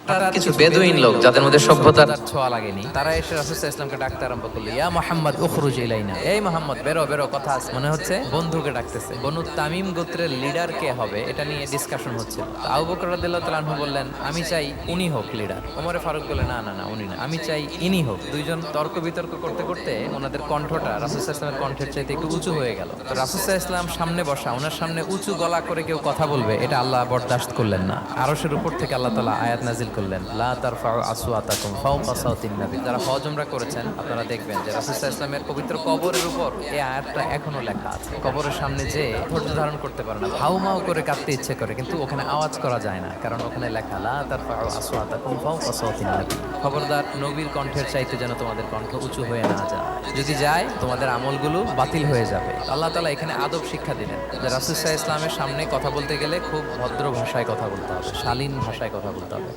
হঠাৎ কিছু বেদুইন লোক যাদের মধ্যে সভ্যতার ছোঁয়া লাগেনি, তারা এসে রাসূল সাল্লাল্লাহু আলাইহি ওয়াসাল্লামকে ডাকতে আরম্ভ করলো, ইয়া মুহাম্মদ উখরুজ ইলাইনা, এই মুহাম্মদ বেরো বেরো, কথা আছে। মনে হচ্ছে বন্ধুকে ডাকতেছে। বনু তামিম গোত্রের লিডার কে হবে এটা নিয়ে ডিসকাশন হচ্ছিল। তো আবু বকর রাদিয়াল্লাহু তাআলা আনহু বললেন, আমি চাই উনি হোক লিডার। ওমরে ফারুক বললেন, না না না, উনি না, আমি চাই ইনি হোক। দুইজন তর্ক বিতর্ক করতে করতে ওনাদের কণ্ঠটা রাসূল সাল্লাল্লাহু আলাইহি ওয়াসাল্লামের কণ্ঠের চাইতে একটু উঁচু হয়ে গেল। তো রাসূল সাল্লাল্লাহু আলাইহি ওয়াসাল্লাম সামনে বসা, ওনার সামনে উঁচু গলা করে কেউ কথা বলবে এটা আল্লাহ বরদাশত করলেন না। আরশের উপর থেকে আল্লাহ তাআলা আয়াত নাজিল করলেন, লা তারফাউ আসওয়াতাকুম ফাওকা সাওতিন নবী। যারা হজ উমরা করেছেন আপনারা দেখবেন যে রাসূল সাল্লাল্লাহু আলাইহি ওয়াসাল্লামের পবিত্র কবরের উপর এই আয়াতটা এখনো লেখা আছে। কবরের সামনে যে ধৈর্য ধারণ করতে পারে না, হাউমাউ করে কাঁদতে ইচ্ছে করে, কিন্তু ওখানে আওয়াজ করা যায় না, কারণ ওখানে লেখা লা তারফাউ আসওয়াতাকুম ফাওকা সাওতিন নবী। খবরদার নবীর কণ্ঠের চাইতে যেন তোমাদের কণ্ঠ উঁচু হয়ে না যায়। যদি যায় তোমাদের আমলগুলো বাতিল হয়ে যাবে। আল্লাহ তাআলা এখানে আদব শিক্ষা দিলেন যে রাসূল সাল্লাল্লাহু আলাইহি ওয়াসাল্লামের সামনে কথা বলতে গেলে খুব ভদ্র ভাষায় কথা বলতে হবে, শালীন ভাষায় কথা বলতে হবে।